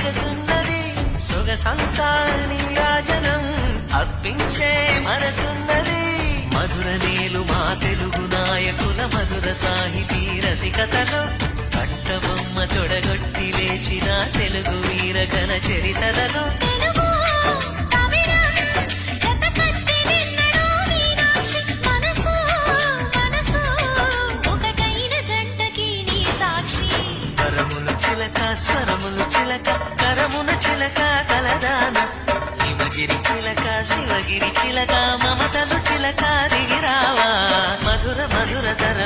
సొగసున్నది సొగసంతా నీరాజనం అర్పించే మనసున్నది మధుర నేలు మా తెలుగు నాయకుల మధుర సాహితీ రసికతలో కట్టబొమ్మ తొడగొట్టి లేచిన తెలుగు వీర ఘన చరితలలో స్వరములు చిలక కరమున చిలక కలదాన హిమగిరి చిలక శివగిరి చిలక మమతలు చిలక దిగిరావా మధుర మధుర తర